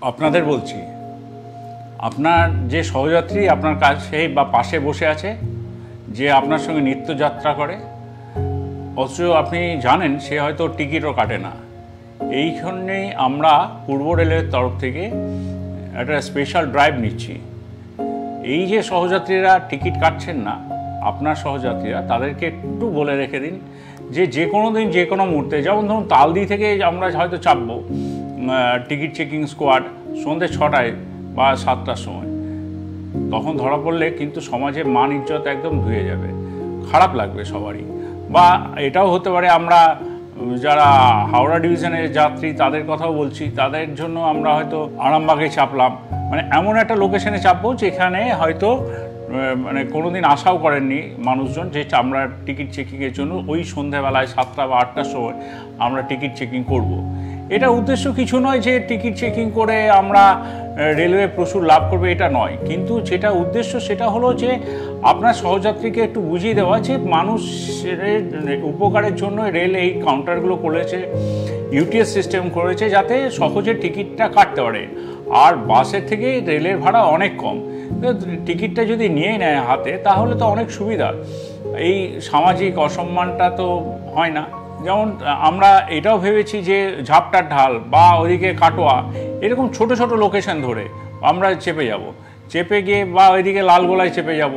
আপনাদের বলছি, আপনার যে সহযাত্রী আপনার কাছে বা পাশে বসে আছে, যে আপনার সঙ্গে নিত্যযাত্রা করে, অথচ আপনি জানেন সে হয়তো টিকিটও কাটে না। এইখানেই আমরা পূর্ব রেলের তরফ থেকে একটা স্পেশাল ড্রাইভ নিচ্ছি। এই যে সহযাত্রীরা টিকিট কাটছেন না, আপনার সহযাত্রীরা, তাদেরকে একটু বলে রেখে দিন যে কোনো দিন যে কোনো মুহূর্তে, যেমন ধরুন তালদি থেকে আমরা হয়তো চাপবো টিকিট চেকিং স্কোয়াড সন্ধ্যে 6টায় বা 7টার সময়, তখন ধরা পড়লে কিন্তু সমাজে মান ইজ্জত একদম ধুয়ে যাবে, খারাপ লাগবে সবারই। বা এটাও হতে পারে আমরা যারা হাওড়া ডিভিশনের যাত্রী তাদের কথাও বলছি, তাদের জন্য আমরা হয়তো আরামবাগে চাপলাম, মানে এমন একটা লোকেশনে চাপবো যেখানে হয়তো মানে কোনো দিন আশাও করেননি মানুষজন যে আমরা টিকিট চেকিংয়ের জন্য ওই সন্ধ্যাবেলায় 7টা বা 8টার সময় আমরা টিকিট চেকিং করব। এটা উদ্দেশ্য কিছু নয় যে টিকিট চেকিং করে আমরা রেলওয়ে প্রচুর লাভ করবে, এটা নয়। কিন্তু যেটা উদ্দেশ্য সেটা হলো যে আপনার সহযাত্রীকে একটু বুঝিয়ে দেওয়া যে মানুষের উপকারের জন্য রেল এই কাউন্টারগুলো করেছে, ইউটিএস সিস্টেম করেছে যাতে সহজে টিকিটটা কাটতে পারে। আর বাসের থেকে রেলের ভাড়া অনেক কম, টিকিটটা যদি নিয়ে নেয় হাতে তাহলে তো অনেক সুবিধা, এই সামাজিক অসম্মানটা তো হয় না। যেমন আমরা এটাও ভেবেছি যে ঝাপটার ঢাল বা ওইদিকে কাটোয়া, এরকম ছোট ছোট লোকেশন ধরে আমরা চেপে যাব, চেপে গিয়ে বা ওইদিকে লালগোলায় চেপে যাব,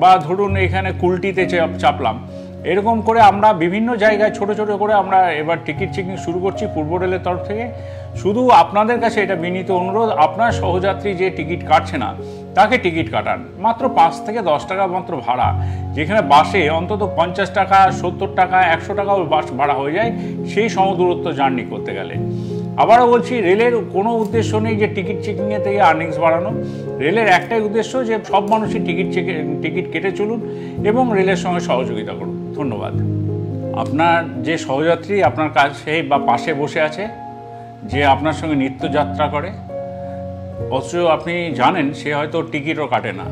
বা ধরুন এখানে কুলটিতে চাপলাম, এরকম করে আমরা বিভিন্ন জায়গায় ছোট ছোট করে আমরা এবার টিকিট চেকিং শুরু করছি পূর্ব রেলের তরফ থেকে। শুধু আপনাদের কাছে এটা বিনীত অনুরোধ, আপনার সহযাত্রী যে টিকিট কাটছে না তাকে টিকিট কাটান, মাত্র 5 থেকে 10 টাকা মাত্র ভাড়া, যেখানে বাসে অন্তত 50 টাকা, 70 টাকা, 100 টাকাও বাস ভাড়া হয়ে যায় সেই সমদূরত্ব জার্নি করতে গেলে। আবারও বলছি, রেলের কোনো উদ্দেশ্য নেই যে টিকিট চেকিংয়ে থেকে আর্নিংস বাড়ানো। রেলের একটাই উদ্দেশ্য যে সব মানুষই টিকিট কেটে চলুন এবং রেলের সঙ্গে সহযোগিতা করুন। ধন্যবাদ। আপনার যে সহযাত্রী আপনার কাছে বা পাশে বসে আছে, যে আপনার সঙ্গে নিত্যযাত্রা করে, অথচ আপনি জানেন সে হয়তো টিকিটও কাটে না।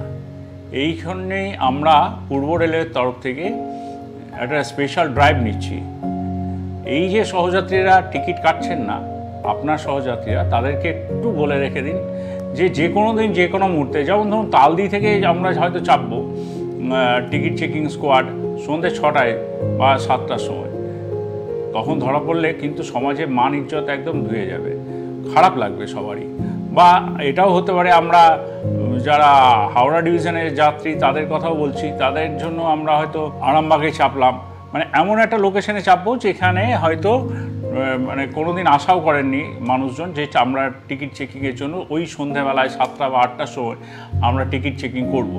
এইখানেই আমরা পূর্ব রেলের তরফ থেকে একটা স্পেশাল ড্রাইভ নিচ্ছি। এই যে সহযাত্রীরা টিকিট কাটছেন না, আপনার সহযাত্রীরা, তাদেরকে একটু বলে রেখে দিন যে কোনো দিন যে কোনো মুহূর্তে, যেমন ধরুন তালদি থেকে আমরা হয়তো চাপবো টিকিট চেকিং স্কোয়াড সন্ধ্যে 6টায় বা 7টার সময়, তখন ধরা পড়লে কিন্তু সমাজে মান ইজ্জত একদম ধুয়ে যাবে, খারাপ লাগবে সবারই। বা এটাও হতে পারে আমরা যারা হাওড়া ডিভিশনের যাত্রী তাদের কথাও বলছি, তাদের জন্য আমরা হয়তো আরামবাগে চাপলাম, মানে এমন একটা লোকেশনে চাপবো যেখানে হয়তো মানে কোনো দিন আশাও করেননি মানুষজন যে আমরা টিকিট চেকিংয়ের জন্য ওই সন্ধ্যাবেলায় 7টা বা 8টার সময় আমরা টিকিট চেকিং করব।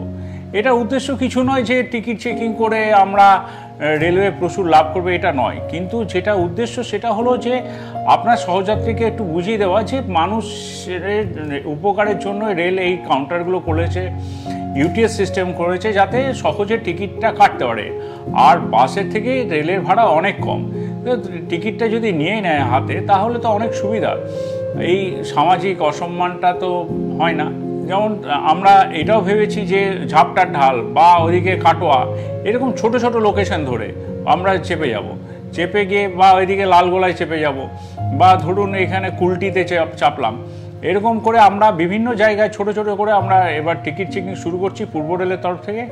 এটা উদ্দেশ্য কিছু নয় যে টিকিট চেকিং করে আমরা রেলওয়ে প্রচুর লাভ করবে, এটা নয়। কিন্তু যেটা উদ্দেশ্য সেটা হলো যে আপনার সহযাত্রীকে একটু বুঝিয়ে দেওয়া যে মানুষের উপকারের জন্য রেল এই কাউন্টারগুলো করেছে, ইউটিএস সিস্টেম করেছে যাতে সহজে টিকিটটা কাটতে পারে। আর বাসের থেকে রেলের ভাড়া অনেক কম, টিকিটটা যদি নিয়ে নেয় হাতে তাহলে তো অনেক সুবিধা, এই সামাজিক অসম্মানটা তো হয় না। যেমন আমরা এটাও ভেবেছি যে ঝাপটার ঢাল বা ওইদিকে কাটোয়া, এরকম ছোট ছোট লোকেশন ধরে আমরা চেপে যাব, চেপে গিয়ে বা ওইদিকে লালগোলায় চেপে যাব, বা ধরুন এখানে কুলটিতে চাপলাম, এরকম করে আমরা বিভিন্ন জায়গায় ছোট ছোট করে আমরা এবার টিকিট চেকিং শুরু করছি পূর্ব রেলের তরফ থেকে।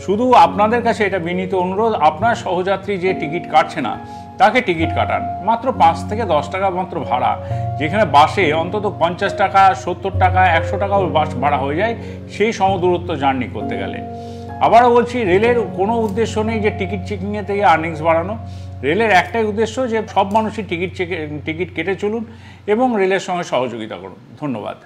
শুধু আপনাদের কাছে এটা বিনীত অনুরোধ, আপনার সহযাত্রী যে টিকিট কাটছে না তাকে টিকিট কাটান, মাত্র 5 থেকে 10 টাকা মাত্র ভাড়া, যেখানে বাসে অন্তত 50 টাকা, 70 টাকা, 100 টাকাও বাস ভাড়া হয়ে যায় সেই সমদূরত্ব জার্নি করতে গেলে। আবারও বলছি, রেলের কোনো উদ্দেশ্য নেই যে টিকিট চেকিংয়ে থেকে আর্নিংস বাড়ানো। রেলের একটাই উদ্দেশ্য যে সব মানুষই টিকিট কেটে চলুন এবং রেলের সঙ্গে সহযোগিতা করুন। ধন্যবাদ।